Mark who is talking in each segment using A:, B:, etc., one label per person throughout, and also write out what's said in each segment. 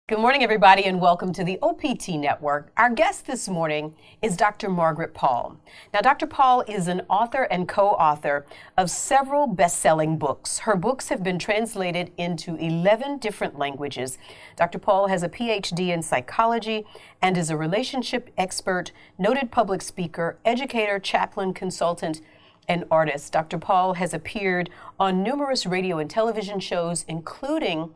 A: Good morning, everybody, and welcome to the OPT Network. Our guest this morning is Dr. Margaret Paul. Now, Dr. Paul is an author and co-author of several best-selling books. Her books have been translated into 11 different languages. Dr. Paul has a PhD in psychology and is a relationship expert, noted public speaker, educator, chaplain, consultant, and artist. Dr. Paul has appeared on numerous radio and television shows, including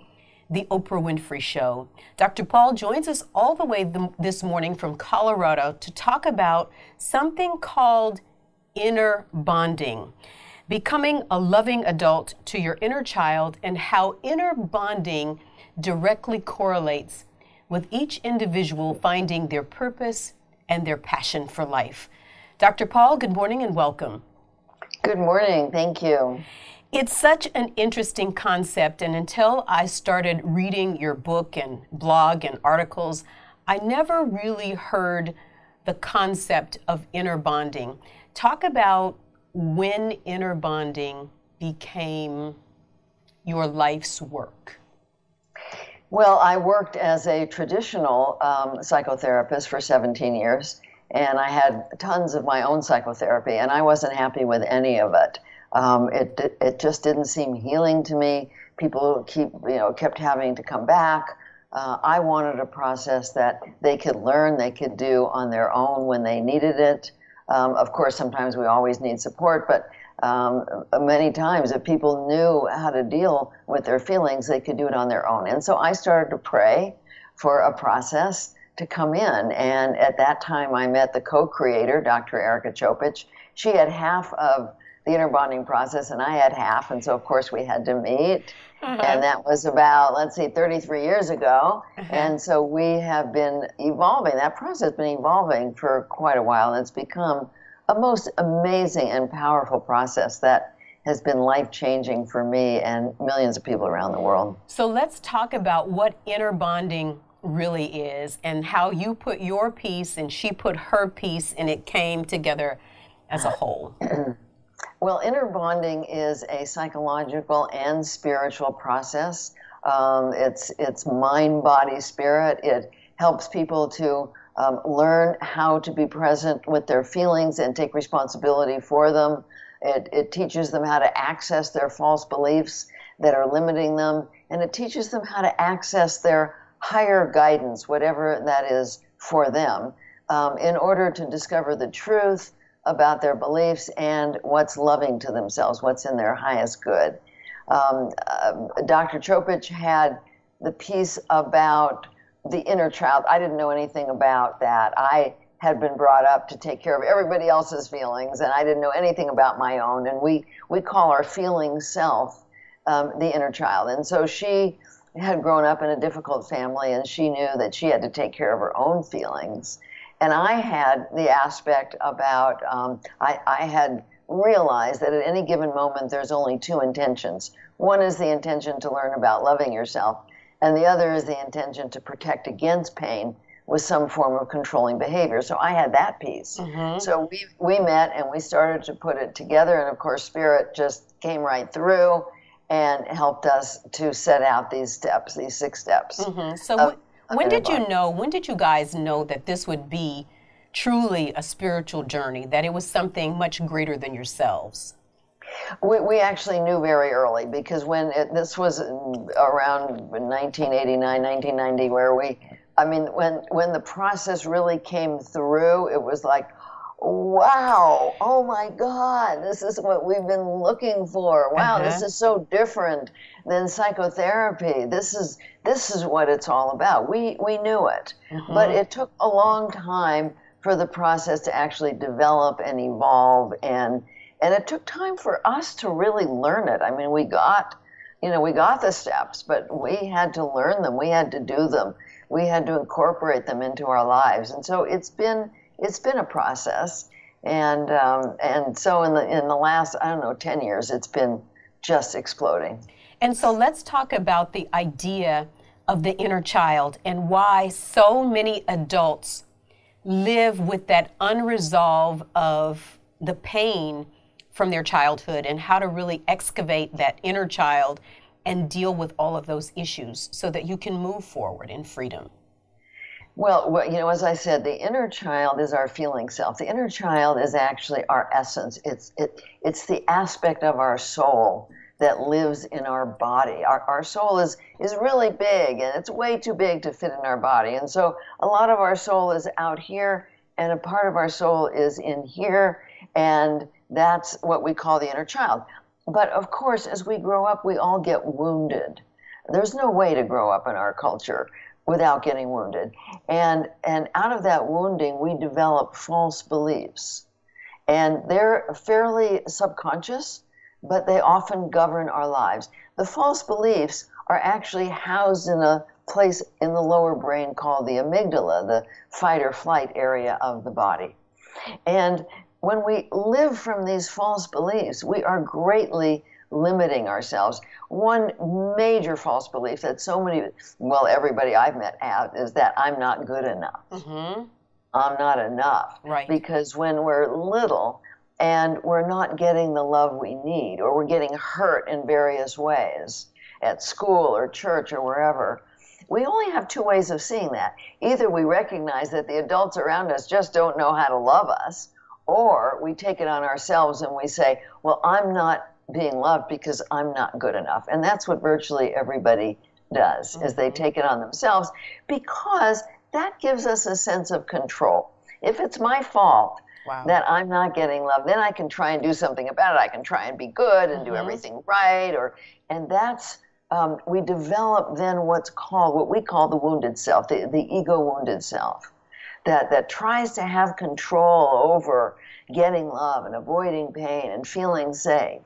A: The Oprah Winfrey Show. Dr. Paul joins us all the way this morning from Colorado to talk about something called inner bonding, becoming a loving adult to your inner child, and how inner bonding directly correlates with each individual finding their purpose and their passion for life. Dr. Paul, good morning and welcome.
B: Good morning. Thank you.
A: It's such an interesting concept, and until I started reading your book and blog and articles, I never really heard the concept of inner bonding. Talk about when inner bonding became your life's work.
B: Well, I worked as a traditional psychotherapist for 17 years, and I had tons of my own psychotherapy, and I wasn't happy with any of it. It just didn't seem healing to me. People kept having to come back. I wanted a process that they could learn, they could do on their own when they needed it. Of course, sometimes we always need support, but many times if people knew how to deal with their feelings, they could do it on their own. And so I started to pray for a process to come in. And at that time, I met the co-creator, Dr. Erica Chopich. She had half of the inner bonding process, and I had half, and so of course we had to meet, and that was about, 33 years ago, and so we have been evolving. That process has been evolving for quite a while, and it's become a most amazing and powerful process that has been life-changing for me and millions of people around the world.
A: So let's talk about what inner bonding really is, and how you put your piece and she put her piece, and it came together as a whole.
B: Well, inner bonding is a psychological and spiritual process. It's mind, body, spirit. It helps people to learn how to be present with their feelings and take responsibility for them. It teaches them how to access their false beliefs that are limiting them, and it teaches them how to access their higher guidance, whatever that is for them, in order to discover the truth about their beliefs and what's loving to themselves, what's in their highest good. Dr. Chopich had the piece about the inner child. I didn't know anything about that. I had been brought up to take care of everybody else's feelings, and I didn't know anything about my own. And we call our feeling self the inner child. And so she had grown up in a difficult family, and she knew that she had to take care of her own feelings. And I had the aspect about, I had realized that at any given moment there's only two intentions. One is the intention to learn about loving yourself, and the other is the intention to protect against pain with some form of controlling behavior. So I had that piece. So we met and we started to put it together, and of course Spirit just came right through and helped us to set out these steps, these 6 steps.
A: So when did you guys know that this would be truly a spiritual journey, that it was something much greater than yourselves?
B: We actually knew very early, because this was around 1989, 1990, when the process really came through, it was like, wow, oh my God, this is what we've been looking for. Wow, this is so different than psychotherapy. This is what it's all about. We knew it, but it took a long time for the process to actually develop and evolve, and it took time for us to really learn it. I mean, we got the steps, but we had to learn them. We had to do them. We had to incorporate them into our lives, and so it's been a process, and so in the last 10 years, it's been just exploding.
A: And so let's talk about the idea of the inner child and why so many adults live with that unresolved of the pain from their childhood, and how to really excavate that inner child and deal with all of those issues so that you can move forward in freedom?
B: Well, you know, as I said, the inner child is our feeling self. The inner child is actually our essence. It's the aspect of our soul that lives in our body. Our soul is really big, and it's way too big to fit in our body. And so a lot of our soul is out here, and a part of our soul is in here, and that's what we call the inner child. But of course, as we grow up, we all get wounded. There's no way to grow up in our culture without getting wounded. And out of that wounding, we develop false beliefs. And they're fairly subconscious, but they often govern our lives. The false beliefs are actually housed in a place in the lower brain called the amygdala, the fight or flight area of the body. And when we live from these false beliefs, we are greatly limiting ourselves. One major false belief that so many, well, everybody I've met have, is that I'm not good enough. Mm-hmm. I'm not enough.
A: Right.
B: Because when we're little and we're not getting the love we need, or we're getting hurt in various ways at school or church or wherever, we only have two ways of seeing that. Either we recognize that the adults around us just don't know how to love us, or we take it on ourselves and we say, well, I'm not being loved because I'm not good enough. And that's what virtually everybody does, is they take it on themselves, because that gives us a sense of control. If it's my fault that I'm not getting love, then I can try and do something about it. I can try and be good and do everything right. And that's, we develop then what we call the wounded self, the ego wounded self, that tries to have control over getting love and avoiding pain and feeling safe.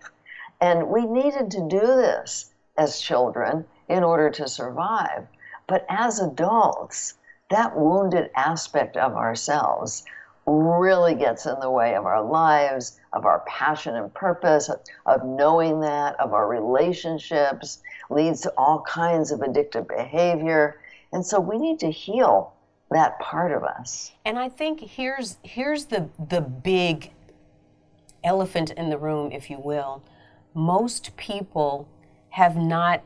B: And we needed to do this as children in order to survive. But as adults, that wounded aspect of ourselves really gets in the way of our lives, of our passion and purpose, of knowing that, of our relationships, leads to all kinds of addictive behavior. And so we need to heal that part of us.
A: And I think here's the big elephant in the room, if you will. Most people have not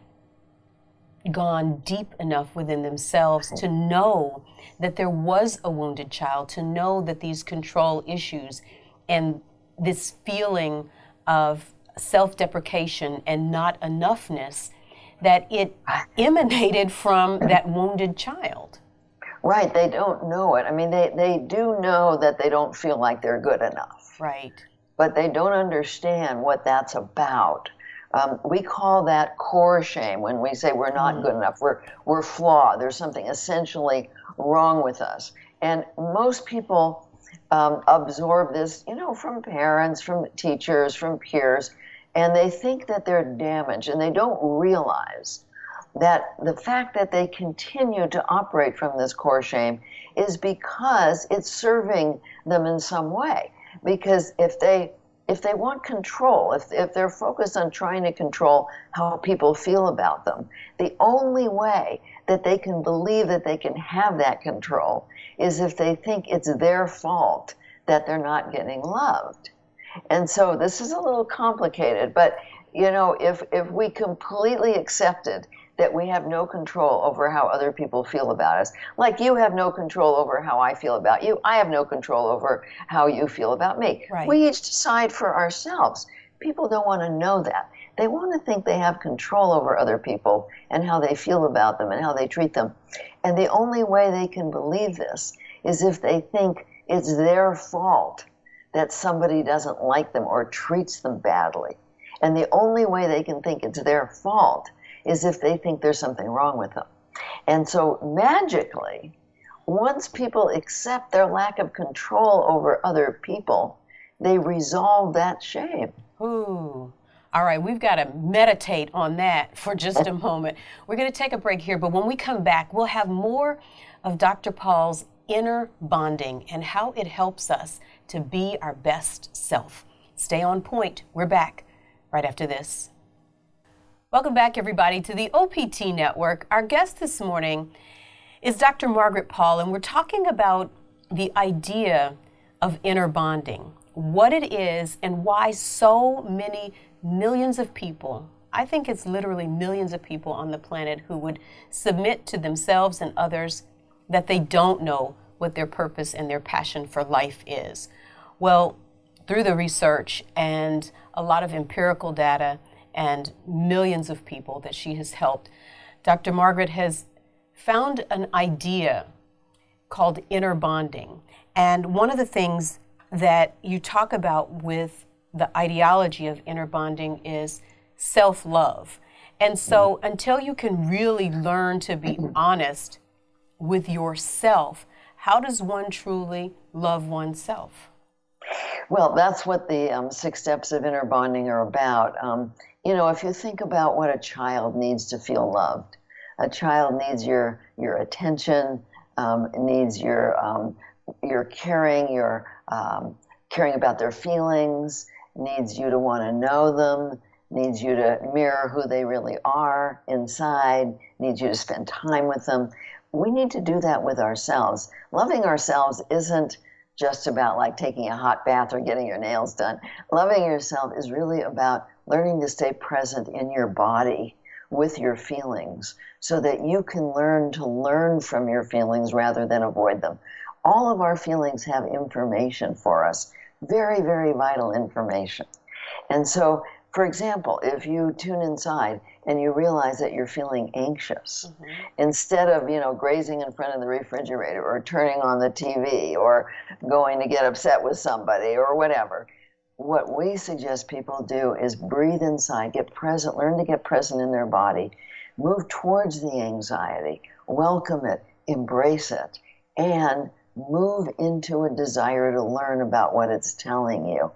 A: gone deep enough within themselves to know that there was a wounded child, to know that these control issues and this feeling of self-deprecation and not enoughness, that it emanated from that wounded child.
B: Right, they don't know it. I mean, they do know that they don't feel like they're good enough.
A: Right.
B: But they don't understand what that's about. We call that core shame when we say we're not good enough, we're flawed, there's something essentially wrong with us. And most people absorb this, you know, from parents, from teachers, from peers, and they think that they're damaged, and they don't realize that the fact that they continue to operate from this core shame is because it's serving them in some way. Because if they want control, if they're focused on trying to control how people feel about them, the only way that they can believe that they can have that control is if they think it's their fault that they're not getting loved. And so this is a little complicated, but you know, if we completely accepted that we have no control over how other people feel about us, like you have no control over how I feel about you, I have no control over how you feel about me.
A: Right.
B: We each decide for ourselves. People don't want to know that. They want to think they have control over other people and how they feel about them and how they treat them. And the only way they can believe this is if they think it's their fault that somebody doesn't like them or treats them badly. And the only way they can think it's their fault is if they think there's something wrong with them. And so magically, once people accept their lack of control over other people, they resolve that shame.
A: Ooh. All right, we've got to meditate on that for just a moment. We're going to take a break here, but when we come back, we'll have more of Dr. Paul's inner bonding and how it helps us to be our best self. Stay on point. We're back right after this. Welcome back, everybody, to the OPT Network. Our guest this morning is Dr. Margaret Paul, and we're talking about the idea of inner bonding, what it is, and why so many millions of people, I think it's literally millions of people on the planet who would submit to themselves and others that they don't know what their purpose and their passion for life is. Well, through the research and a lot of empirical data and millions of people that she has helped, Dr. Margaret has found an idea called Innerbonding. And one of the things that you talk about with the ideology of Innerbonding is self-love. And so until you can really learn to be honest with yourself, how does one truly love oneself?
B: Well, that's what the 6 steps of Innerbonding are about. You know, if you think about what a child needs to feel loved, a child needs your attention, needs your caring, your caring about their feelings, needs you to want to know them, needs you to mirror who they really are inside, needs you to spend time with them. We need to do that with ourselves. Loving ourselves isn't just about like taking a hot bath or getting your nails done. Loving yourself is really about learning to stay present in your body with your feelings so that you can learn to learn from your feelings rather than avoid them. All of our feelings have information for us, very, very vital information. And so, for example, if you tune inside and you realize that you're feeling anxious, instead of, you know, grazing in front of the refrigerator or turning on the TV or going to get upset with somebody or whatever, what we suggest people do is breathe inside, get present, learn to get present in their body, move towards the anxiety, welcome it, embrace it, and move into a desire to learn about what it's telling you.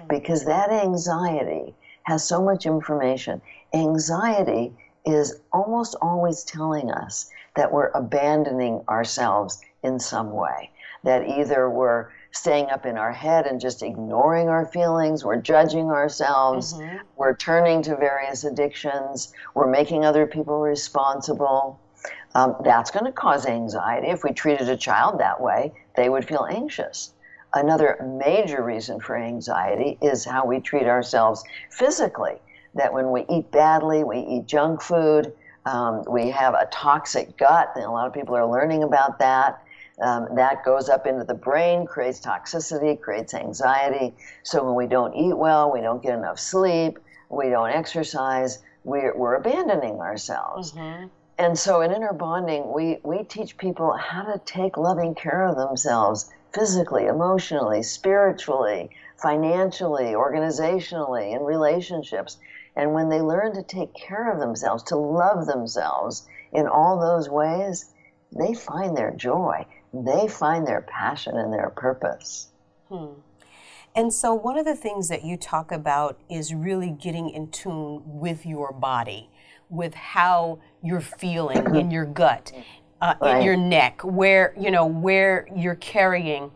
B: Because that anxiety has so much information. Anxiety is almost always telling us that we're abandoning ourselves in some way, that either we're staying up in our head and just ignoring our feelings, we're judging ourselves, we're turning to various addictions, we're making other people responsible. That's going to cause anxiety. If we treated a child that way, they would feel anxious. Another major reason for anxiety is how we treat ourselves physically, that when we eat badly, we eat junk food, we have a toxic gut, and a lot of people are learning about that. That goes up into the brain, creates toxicity, creates anxiety. So when we don't eat well, we don't get enough sleep, we don't exercise, we're abandoning ourselves. And so in Innerbonding, we teach people how to take loving care of themselves physically, emotionally, spiritually, financially, organizationally, in relationships. And when they learn to take care of themselves, to love themselves in all those ways, they find their joy. They find their passion and their purpose.
A: And so one of the things that you talk about is really getting in tune with your body, with how you're feeling in your gut, in your neck, where you're carrying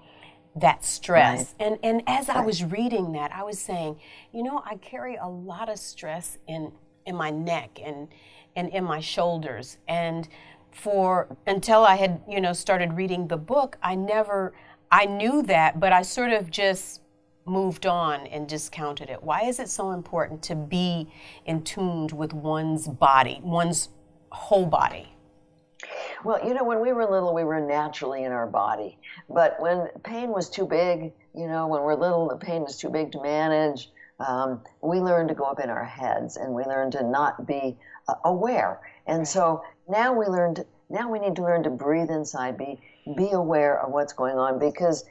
A: that stress. And as I was reading that, I was saying, you know, I carry a lot of stress in my neck and in my shoulders. And until I had, started reading the book, I knew that, but I sort of just moved on and discounted it. Why is it so important to be in tune with one's body, one's whole body?
B: Well, you know, when we were little, we were naturally in our body. But when pain was too big, when we're little, the pain is too big to manage, we learned to go up in our heads and we learned to not be aware. And so now we need to learn to breathe inside, be aware of what's going on, because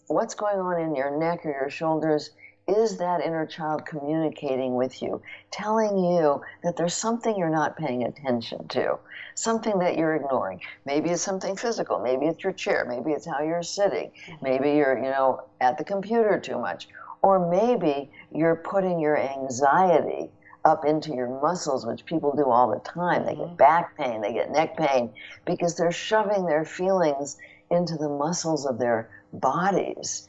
B: what's going on in your neck or your shoulders is that inner child communicating with you, telling you that there's something you're not paying attention to, something that you're ignoring. Maybe it's something physical. Maybe it's your chair. Maybe it's how you're sitting. Maybe you're, at the computer too much. Or maybe you're putting your anxiety up into your muscles, which people do all the time. They get back pain, they get neck pain, because they're shoving their feelings into the muscles of their bodies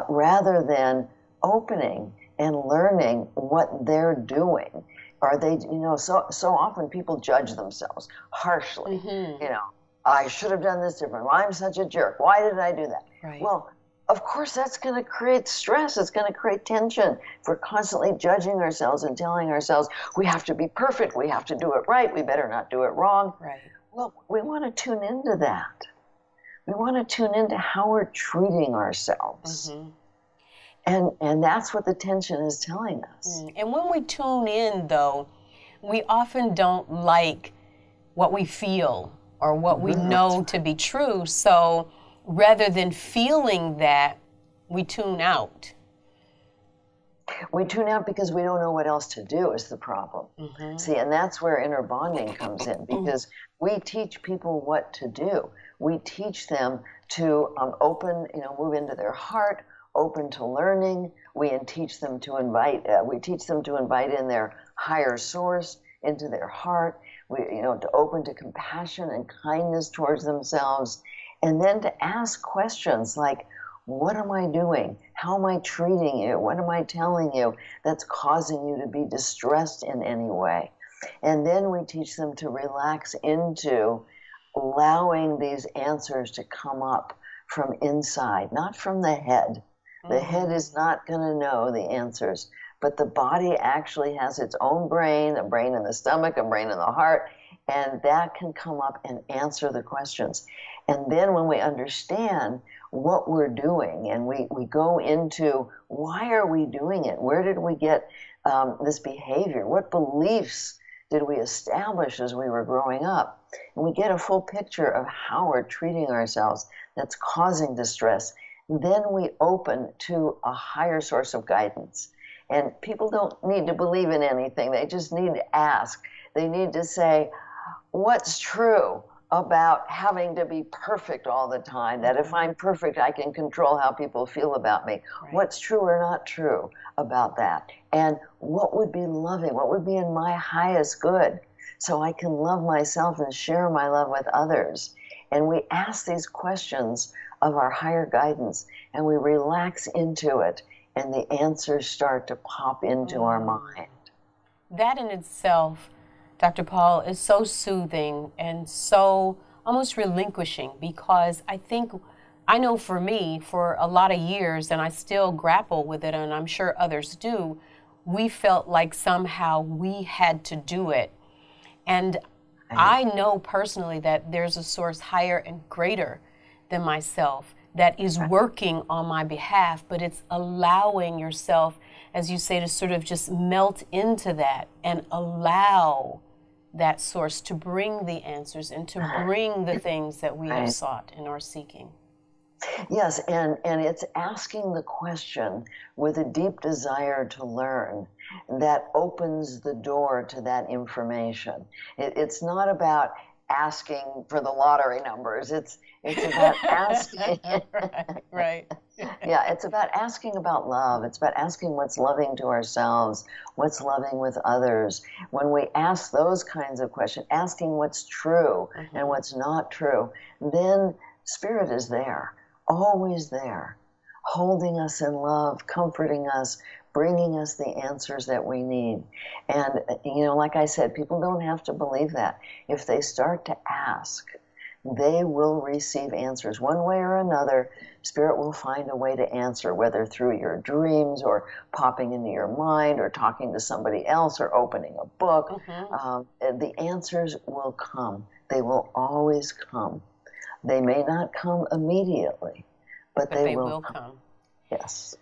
B: rather than opening and learning what they're doing. Are they, so often people judge themselves harshly. I should have done this different. I'm such a jerk. Why did I do that?
A: Right.
B: Well, of course, that's going to create stress. It's going to create tension. If we're constantly judging ourselves and telling ourselves, we have to be perfect, we have to do it right, we better not do it wrong.
A: Right.
B: Well, we want to tune into that. We want to tune into how we're treating ourselves. And that's what the tension is telling us.
A: And when we tune in, though, we often don't like what we feel or what we know to be true. So rather than feeling that, we tune out.
B: We tune out because we don't know what else to do is the problem. See, and that's where inner bonding comes in, because we teach people what to do. We teach them to move into their heart, open to learning. We teach them to invite in their higher source into their heart. To open to compassion and kindness towards themselves, and then to ask questions like, what am I doing? How am I treating you? What am I telling you that's causing you to be distressed in any way? And then we teach them to relax into allowing these answers to come up from inside, not from the head. The head is not going to know the answers, but the body actually has its own brain, a brain in the stomach, a brain in the heart, and that can come up and answer the questions. And then when we understand what we're doing and we go into why are we doing it? Where did we get this behavior? What beliefs did we establish as we were growing up? And we get a full picture of how we're treating ourselves that's causing distress. Then we open to a higher source of guidance. And people don't need to believe in anything. They just need to ask. They need to say, what's true about having to be perfect all the time? That if I'm perfect, I can control how people feel about me. Right. What's true or not true about that? And what would be loving? What would be in my highest good? So I can love myself and share my love with others. And we ask these questions of our higher guidance, and we relax into it, and the answers start to pop into our mind.
A: That in itself, Dr. Paul, is so soothing and so almost relinquishing, because I know for me, for a lot of years, and I still grapple with it, and I'm sure others do, we felt like somehow we had to do it. And I know personally that there's a source higher and greater than myself that is working on my behalf, but it's allowing yourself, as you say, to sort of just melt into that and allow that source to bring the answers and to bring the things that we have sought and are seeking.
B: Yes, and it's asking the question with a deep desire to learn that opens the door to that information. It's not about asking for the lottery numbers. It's about asking.
A: Right.
B: Yeah, it's about asking about love. It's about asking what's loving to ourselves, what's loving with others. When we ask those kinds of questions, asking what's true and what's not true, then Spirit is there, always there, holding us in love, comforting us, bringing us the answers that we need. And, like I said, people don't have to believe that. If they start to ask, they will receive answers. One way or another, Spirit will find a way to answer, whether through your dreams or popping into your mind or talking to somebody else or opening a book. The answers will come. They will always come. They may not come immediately, but they will come. Yes.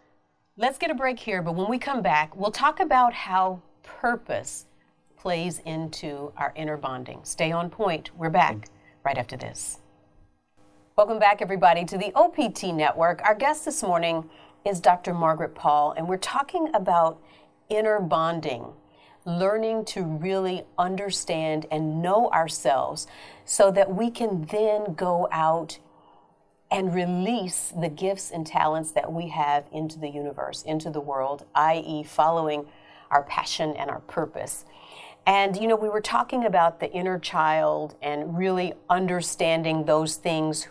A: Let's get a break here, but when we come back, we'll talk about how purpose plays into our inner bonding. Stay on point. We're back right after this. Welcome back, everybody, to the OPT Network. Our guest this morning is Dr. Margaret Paul, and we're talking about inner bonding, learning to really understand and know ourselves so that we can then go out and release the gifts and talents that we have into the universe, into the world, i.e. following our passion and our purpose. And, we were talking about the inner child and really understanding those things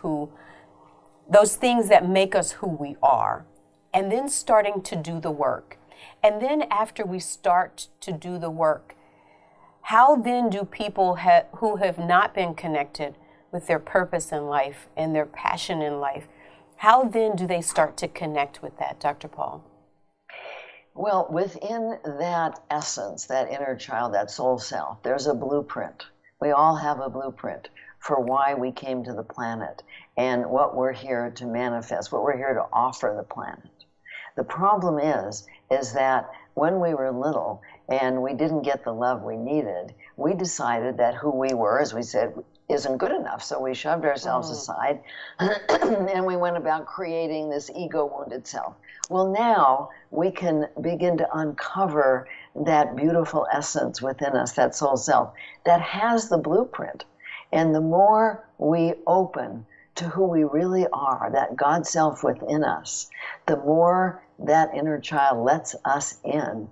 A: that make us who we are, and then starting to do the work. And then after we start to do the work, how then do people who have not been connected with their purpose in life and their passion in life, How then do they start to connect with that, Dr. Paul?
B: Well, within that essence, that inner child, that soul self, there's a blueprint. We all have a blueprint for why we came to the planet and what we're here to manifest, what we're here to offer the planet. The problem is that when we were little and we didn't get the love we needed, we decided that who we were, as we said, isn't good enough. So we shoved ourselves aside and we went about creating this ego-wounded self. Well, now we can begin to uncover that beautiful essence within us, that soul self, that has the blueprint. And the more we open to who we really are, that God self within us, the more that inner child lets us in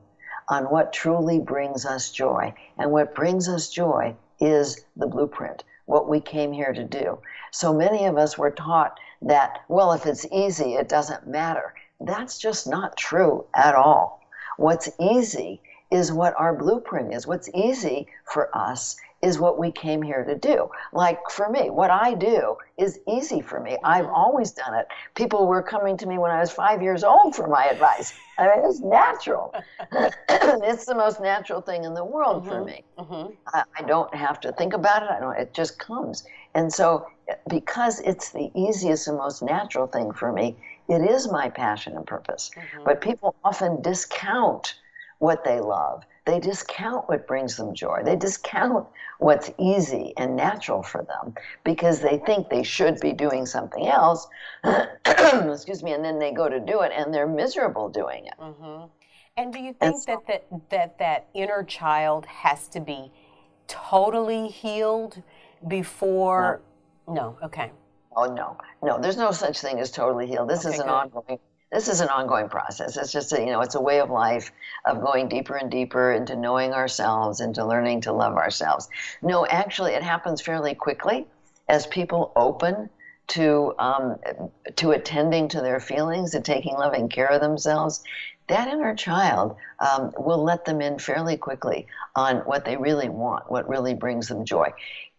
B: on what truly brings us joy. And what brings us joy is the blueprint, what we came here to do. So many of us were taught that, well, if it's easy, it doesn't matter. That's just not true at all. What's easy is what our blueprint is. What's easy for us is what we came here to do. Like for me, what I do is easy for me. I've always done it. People were coming to me when I was 5 years old for my advice. I mean, it's natural. It's the most natural thing in the world for me. I don't have to think about it. It just comes. And so because it's the easiest and most natural thing for me, it is my passion and purpose. But people often discount what they love. They discount what brings them joy. They discount what's easy and natural for them because they think they should be doing something else, excuse me, and then they go to do it and they're miserable doing it.
A: And do you think that inner child has to be totally healed before? No. Okay.
B: Oh, no, there's no such thing as totally healed. This is an ongoing process. It's just it's a way of life of going deeper and deeper into knowing ourselves, into learning to love ourselves. No, actually, it happens fairly quickly as people open to attending to their feelings and taking loving care of themselves. That inner child will let them in fairly quickly on what they really want, what really brings them joy.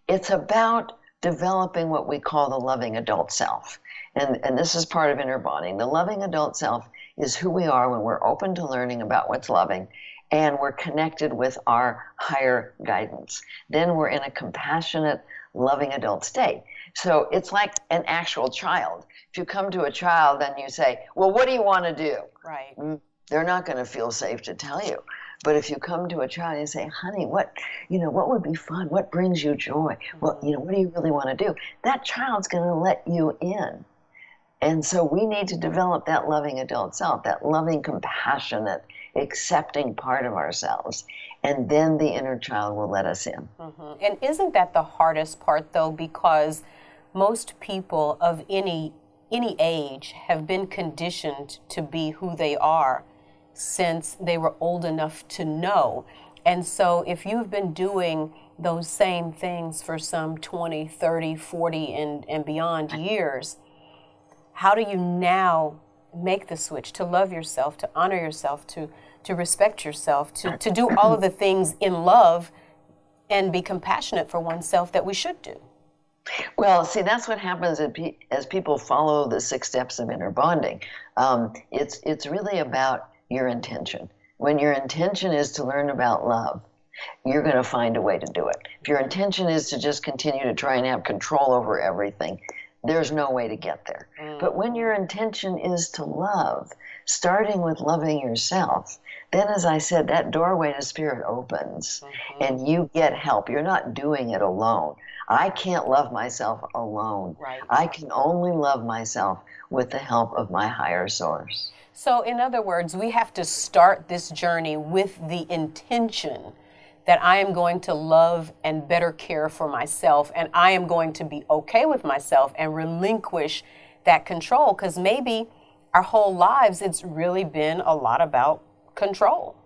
B: It's about developing what we call the loving adult self. And this is part of Innerbonding. The loving adult self is who we are when we're open to learning about what's loving and we're connected with our higher guidance. Then we're in a compassionate, loving adult state. So it's like an actual child. If you come to a child and you say, well, what do you want to do?
A: Right.
B: They're not going to feel safe to tell you. But if you come to a child and you say, honey, what would be fun? What brings you joy? Well, what do you really want to do? That child's going to let you in. And so we need to develop that loving adult self, that loving, compassionate, accepting part of ourselves. And then the inner child will let us in.
A: And isn't that the hardest part, though? Because most people of any age have been conditioned to be who they are since they were old enough to know. And so if you've been doing those same things for some 20, 30, 40, and beyond years, how do you now make the switch to love yourself, to honor yourself, to respect yourself, to do all of the things in love and be compassionate for oneself that we should do?
B: Well, see, that's what happens as people follow the 6 steps of Innerbonding. It's really about your intention. When your intention is to learn about love, you're going to find a way to do it. If your intention is to just continue to try and have control over everything, there's no way to get there. But when your intention is to love, starting with loving yourself, then, as I said, that doorway to spirit opens and you get help. You're not doing it alone. I can't love myself alone.
A: Right.
B: I can only love myself with the help of my higher source.
A: So, in other words, we have to start this journey with the intention that I am going to love and better care for myself, and I am going to be okay with myself and relinquish that control, because maybe our whole lives it's really been a lot about control.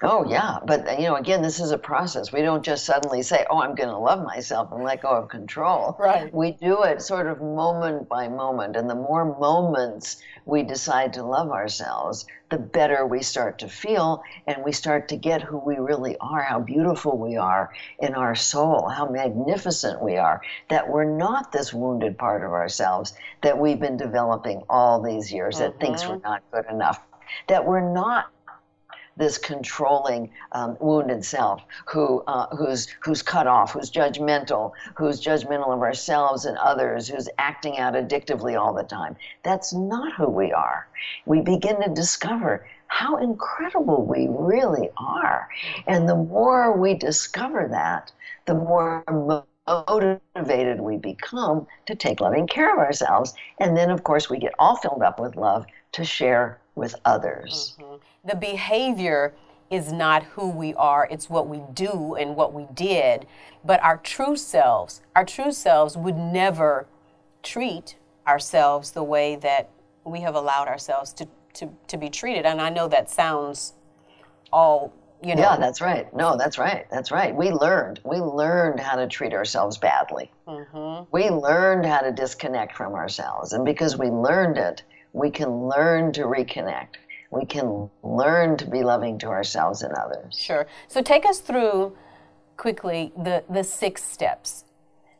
B: Oh, yeah. But, again, this is a process. We don't just suddenly say, oh, I'm going to love myself and let go of control.
A: Right.
B: We do it sort of moment by moment. And the more moments we decide to love ourselves, the better we start to feel. And we start to get who we really are, how beautiful we are in our soul, how magnificent we are, that we're not this wounded part of ourselves that we've been developing all these years, that thinks we're not good enough, that we're not this controlling, wounded self who's cut off, who's judgmental of ourselves and others, who's acting out addictively all the time. That's not who we are. We begin to discover how incredible we really are. And the more we discover that, the more motivated we become to take loving care of ourselves. And then, of course, we get all filled up with love to share with others.
A: The behavior is not who we are, it's what we do and what we did. But our true selves would never treat ourselves the way that we have allowed ourselves to be treated. And I know that sounds all,
B: Yeah, that's right. No, that's right. That's right. We learned how to treat ourselves badly. We learned how to disconnect from ourselves. And because we learned it, we can learn to reconnect. We can learn to be loving to ourselves and others.
A: Sure. So take us through quickly the 6 steps,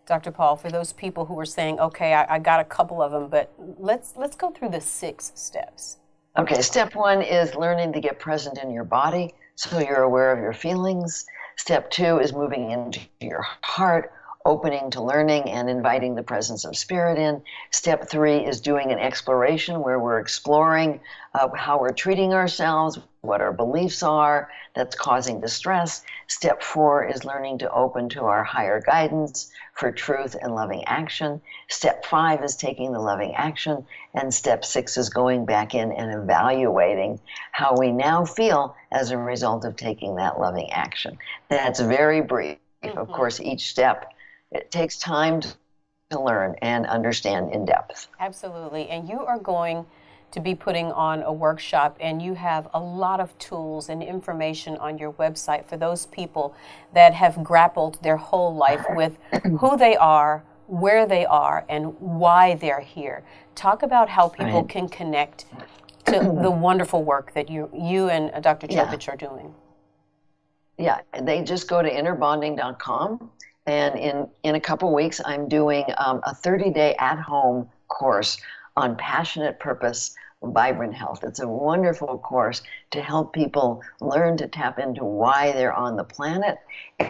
A: Dr. Paul, for those people who are saying, okay, I got a couple of them, but let's go through the 6 steps.
B: Okay, step 1 is learning to get present in your body so you're aware of your feelings. Step 2 is moving into your heart, opening to learning and inviting the presence of spirit in. Step 3 is doing an exploration where we're exploring how we're treating ourselves, what our beliefs are that's causing distress. Step 4 is learning to open to our higher guidance for truth and loving action. Step 5 is taking the loving action. And step 6 is going back in and evaluating how we now feel as a result of taking that loving action. That's very brief. Of course, each step, it takes time to learn and understand in depth.
A: Absolutely. And you are going to be putting on a workshop, and you have a lot of tools and information on your website for those people that have grappled their whole life with who they are, where they are, and why they're here. Talk about how people can connect to the wonderful work that you and Dr. Chopich are doing.
B: Yeah, they just go to innerbonding.com. And in a couple weeks, I'm doing a 30-day at-home course on passionate purpose, vibrant health. It's a wonderful course to help people learn to tap into why they're on the planet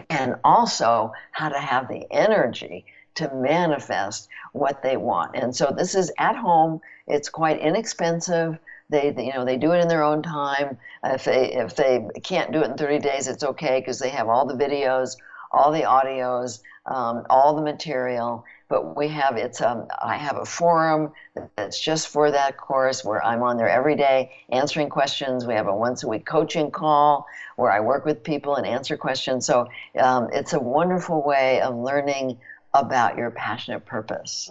B: and also how to have the energy to manifest what they want. And so this is at home. It's quite inexpensive. They do it in their own time. If they can't do it in 30 days, it's okay because they have all the videos, all the audios, all the material. But I have a forum that's just for that course where I'm on there every day answering questions. We have a once-a-week coaching call where I work with people and answer questions. So it's a wonderful way of learning about your passionate purpose.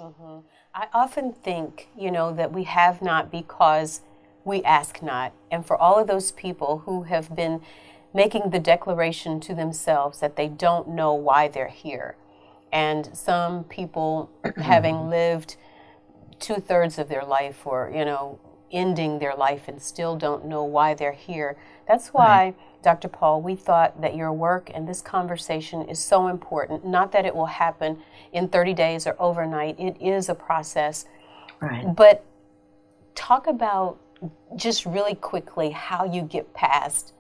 A: I often think, that we have not because we ask not. And for all of those people who have been making the declaration to themselves that they don't know why they're here. And some people having lived 2/3 of their life or, ending their life and still don't know why they're here. That's why, Dr. Paul, we thought that your work and this conversation is so important. Not that it will happen in 30 days or overnight. It is a process. But talk about just really quickly how you get past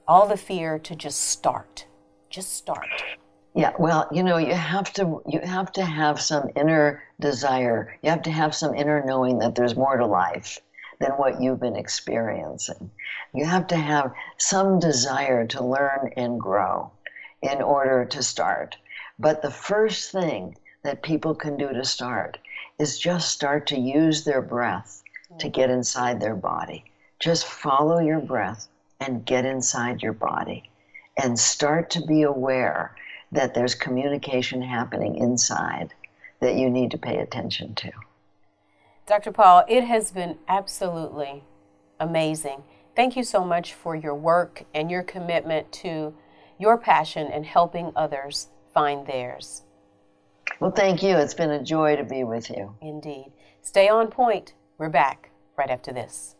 A: all the fear to just start. Just start.
B: Yeah, well, you have to have some inner desire. You have to have some inner knowing that there's more to life than what you've been experiencing. You have to have some desire to learn and grow in order to start. But the first thing that people can do to start is just start to use their breath to get inside their body. Just follow your breath and get inside your body and start to be aware that there's communication happening inside that you need to pay attention to.
A: Dr. Paul, it has been absolutely amazing Thank you so much for your work and your commitment to your passion and helping others find theirs.
B: Well, thank you. It's been a joy to be with you.
A: Indeed. Stay on point. We're back right after this.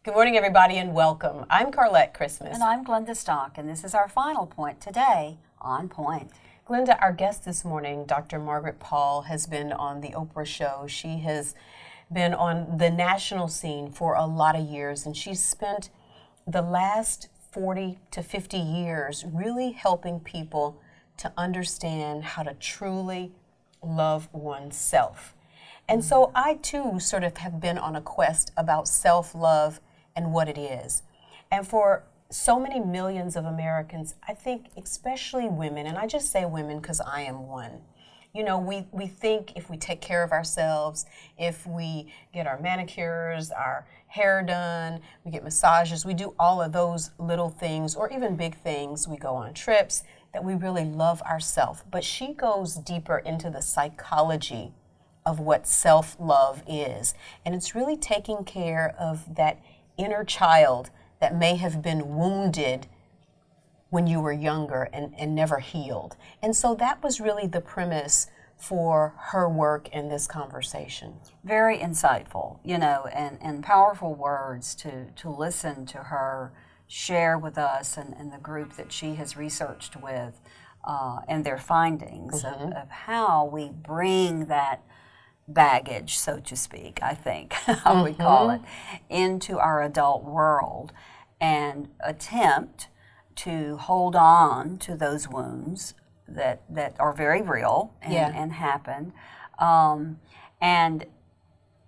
A: Good morning, everybody, and welcome. I'm Carlette Christmas.
C: And I'm Glenda Stock, and this is our final point today, On Point.
A: Glenda, our guest this morning, Dr. Margaret Paul, has been on the Oprah show. She has been on the national scene for a lot of years, and she's spent the last 40 to 50 years really helping people to understand how to truly love oneself. And so I, too, sort of have been on a quest about self-love and what it is. And for so many millions of Americans, I think especially women, and I just say women because I am one, you know, we think if we take care of ourselves, if we get our manicures, our hair done, we get massages, we do all of those little things, or even big things, we go on trips, that we really love ourselves. But she goes deeper into the psychology of what self-love is. And it's really taking care of that inner child that may have been wounded when you were younger and never healed. And so that was really the premise for her work in this conversation.
C: Very insightful, you know, and powerful words to listen to her share with us and the group that she has researched with and their findings of how we bring that baggage, so to speak, I think, how we call it, into our adult world and attempt to hold on to those wounds that are very real and happen, and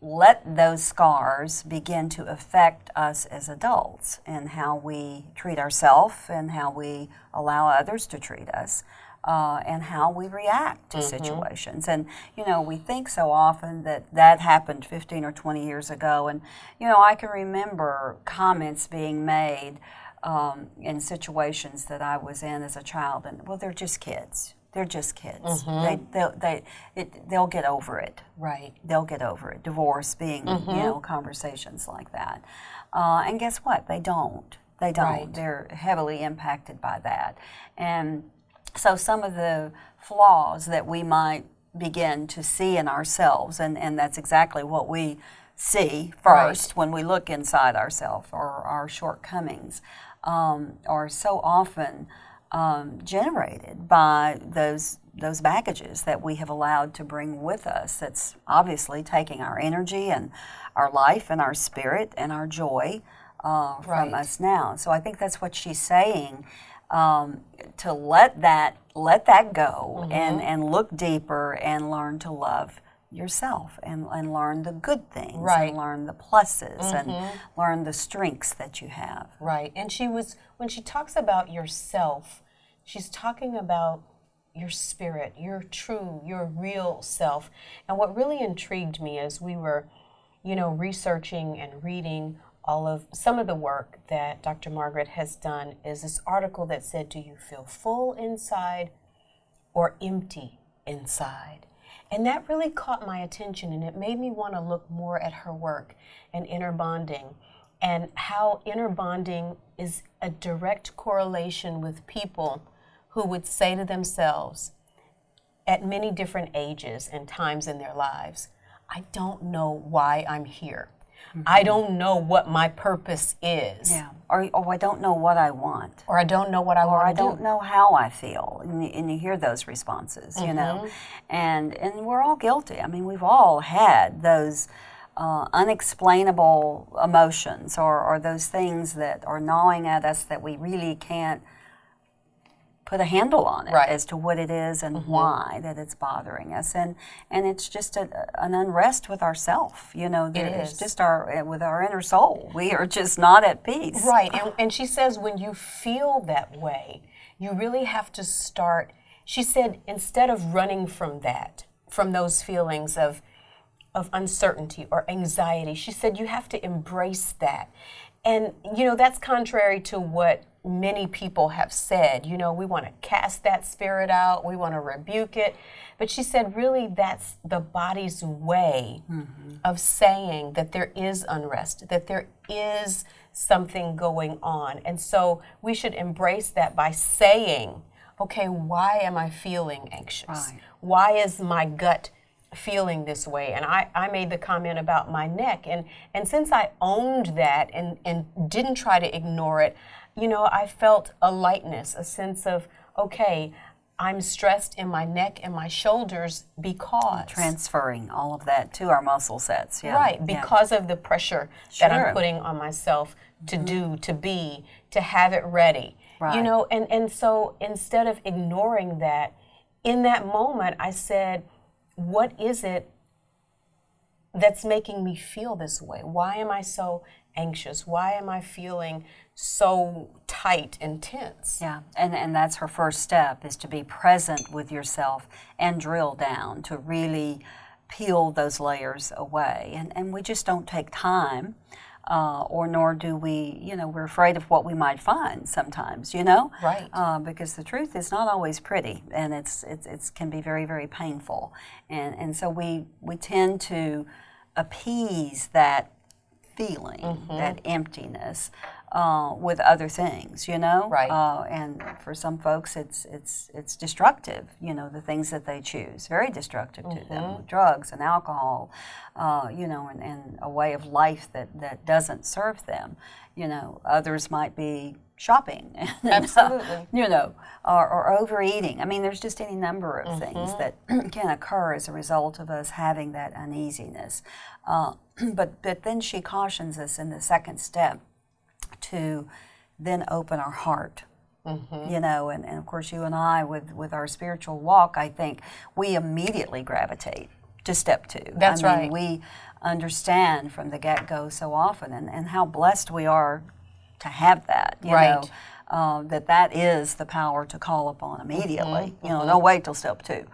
C: let those scars begin to affect us as adults and how we treat ourselves and how we allow others to treat us. And how we react to situations. And, you know, we think so often that happened 15 or 20 years ago. And, you know, I can remember comments being made in situations that I was in as a child. And, well, they're just kids. They're just kids. They'll get over it.
A: Right.
C: They'll get over it. Divorce being, you know, conversations like that. And guess what? They don't. They don't.
A: Right.
C: They're heavily impacted by that. And so some of the flaws that we might begin to see in ourselves, and that's exactly what we see first when we look inside ourselves, or our shortcomings, are so often generated by those baggages that we have allowed to bring with us. That's obviously taking our energy and our life and our spirit and our joy from us now. So I think that's what she's saying. To let that go and look deeper and learn to love yourself and learn the good things and learn the pluses and learn the strengths that you have.
A: Right. And when she talks about yourself, she's talking about your spirit, your true, your real self. And what really intrigued me as we were, you know, researching and reading some of the work that Dr. Margaret has done is this article that said, do you feel full inside or empty inside? And that really caught my attention, and it made me want to look more at her work and Innerbonding, and how Innerbonding is a direct correlation with people who would say to themselves at many different ages and times in their lives, I don't know why I'm here. I don't know what my purpose is.
C: Yeah. Or I don't know what I want.
A: Or I don't know what I want to do.
C: Or I don't know how I feel. And you hear those responses, you know. And we're all guilty. I mean, we've all had those unexplainable emotions or those things that are gnawing at us that we really can't put a handle on it as to what it is and why that it's bothering us, and it's just an unrest with ourself, you know. It's just with our inner soul. We are just not at peace.
A: Right, and she says when you feel that way, you really have to start. She said instead of running from those feelings of uncertainty or anxiety, she said you have to embrace that, and you know that's contrary to what many people have said, you know, we want to cast that spirit out, we want to rebuke it. But she said, really, that's the body's way of saying that there is unrest, that there is something going on. And so we should embrace that by saying, okay, why am I feeling anxious?
C: Right.
A: Why is my gut feeling this way? And I made the comment about my neck. And since I owned that and didn't try to ignore it, you know, I felt a lightness, a sense of, okay, I'm stressed in my neck and my shoulders because.
C: Transferring all of that to our muscle sets. Yeah.
A: Right, because of the pressure
C: Sure.
A: that I'm putting on myself to do, to be, to have it ready.
C: Right.
A: You know, and so instead of ignoring that, in that moment I said, what is it that's making me feel this way? Why am I so anxious? Why am I feeling so tight and tense?
C: Yeah, and that's her first step, is to be present with yourself and drill down to really peel those layers away. And we just don't take time, or nor do we, you know, we're afraid of what we might find sometimes, you know?
A: Right.
C: Because the truth is not always pretty, and it can be very, very painful. And so we tend to appease that feeling, that emptiness, with other things, you know?
A: Right.
C: And for some folks, it's destructive, you know, the things that they choose, very destructive to them, drugs and alcohol, you know, and a way of life that doesn't serve them. You know, others might be shopping,
A: Absolutely.
C: you know, or overeating. I mean, there's just any number of things that can occur as a result of us having that uneasiness. But then she cautions us in the second step to then open our heart. You know, and of course you and I, with our spiritual walk, I think we immediately gravitate to step two.
A: That's
C: I mean,
A: right.
C: We understand from the get-go so often, and how blessed we are to have that, you
A: Right.
C: know, that is the power to call upon immediately. You know, don't wait till step two.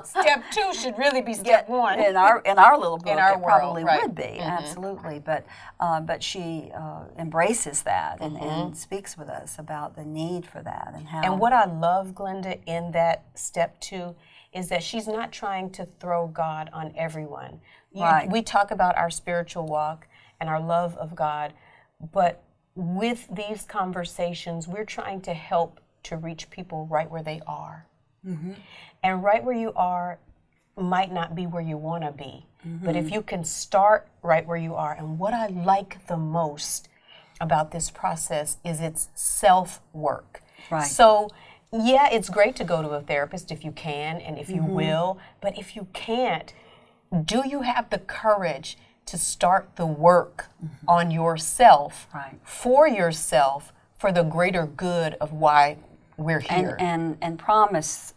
A: Step two should really be step one.
C: In our little book,
A: our
C: it
A: world,
C: probably
A: right.
C: would be, absolutely. But she embraces that and speaks with us about the need for that and how.
A: And what I love, Glenda, in that step two is that she's not trying to throw God on everyone.
C: Right.
A: We talk about our spiritual walk and our love of God, but with these conversations, we're trying to help to reach people right where they are. And right where you are might not be where you want to be. But if you can start right where you are, and what I like the most about this process is it's self-work.
C: Right.
A: So, yeah, it's great to go to a therapist if you can and if you will, but if you can't, do you have the courage to start the work on yourself,
C: Right.
A: for yourself, for the greater good of why we're here?
C: And promise,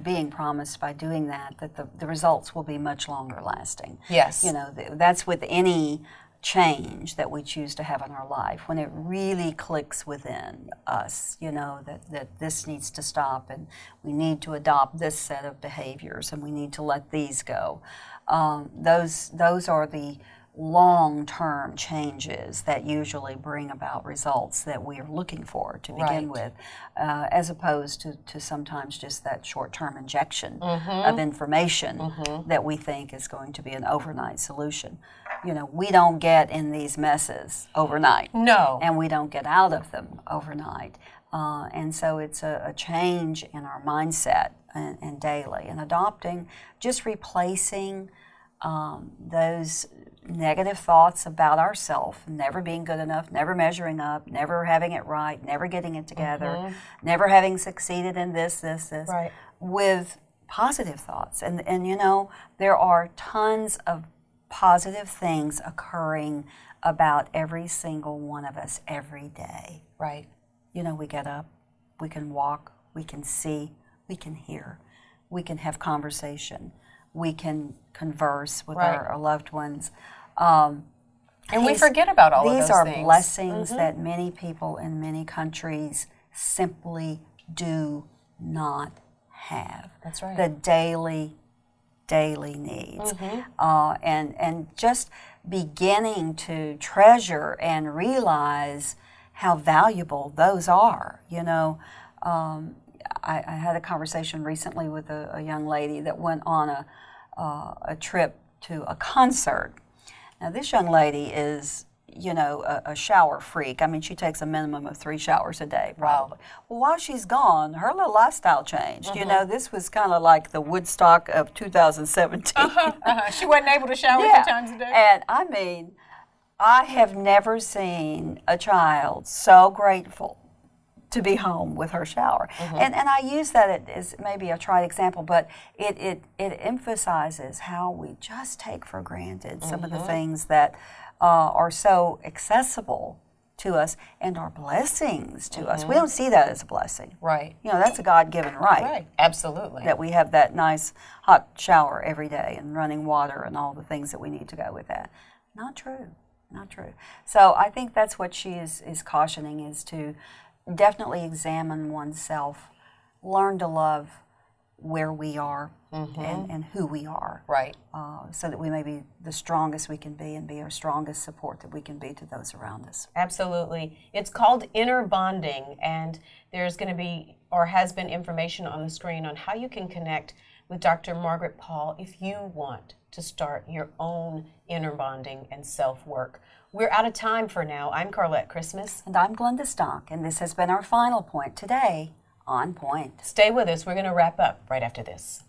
C: being promised by doing that the results will be much longer lasting.
A: Yes.
C: You know, that's with any change that we choose to have in our life, when it really clicks within us, you know, that this needs to stop and we need to adopt this set of behaviors and we need to let these go. Those are the long-term changes that usually bring about results that we are looking for to begin with, as opposed to sometimes just that short-term injection of information that we think is going to be an overnight solution. You know, we don't get in these messes overnight.
A: No.
C: And we don't get out of them overnight. And so it's a change in our mindset and daily, and adopting, just replacing those negative thoughts about ourselves, never being good enough, never measuring up, never having it right, never getting it together, never having succeeded in this,
A: Right.
C: with positive thoughts. And you know, there are tons of positive things occurring about every single one of us every day.
A: Right.
C: You know, we get up, we can walk, we can see, we can hear, we can have conversation, we can converse with
A: Right.
C: our loved ones.
A: And we forget about all of those
C: things. These are
A: things.
C: blessings that many people in many countries simply do not have.
A: That's right.
C: The daily needs. And just beginning to treasure and realize how valuable those are, you know. I had a conversation recently with a young lady that went on a trip to a concert. Now, this young lady is, you know, a shower freak. I mean, she takes a minimum of 3 showers a day, probably. Wow. Well, while she's gone, her little lifestyle changed. You know, this was kind of like the Woodstock of 2017.
A: She wasn't able to shower 2 times a day?
C: And I mean, I have never seen a child so grateful to be home with her shower. And I use that as maybe a trite example, but it emphasizes how we just take for granted some of the things that are so accessible to us and are blessings to us. We don't see that as a blessing.
A: Right.
C: You know, that's a God-given right.
A: Right, absolutely.
C: That we have that nice hot shower every day and running water and all the things that we need to go with that. Not true. Not true. So I think that's what she is cautioning, is to definitely examine oneself, learn to love where we are and who we are.
A: Right.
C: So that we may be the strongest we can be and be our strongest support that we can be to those around us.
A: Absolutely. It's called Innerbonding, and there's going to be, or has been, information on the screen on how you can connect with Dr. Margaret Paul if you want to start your own inner bonding and self-work. We're out of time for now. I'm Carlette Christmas.
C: And I'm Glenda Stock, and this has been our final point today on Point.
A: Stay with us. We're going to wrap up right after this.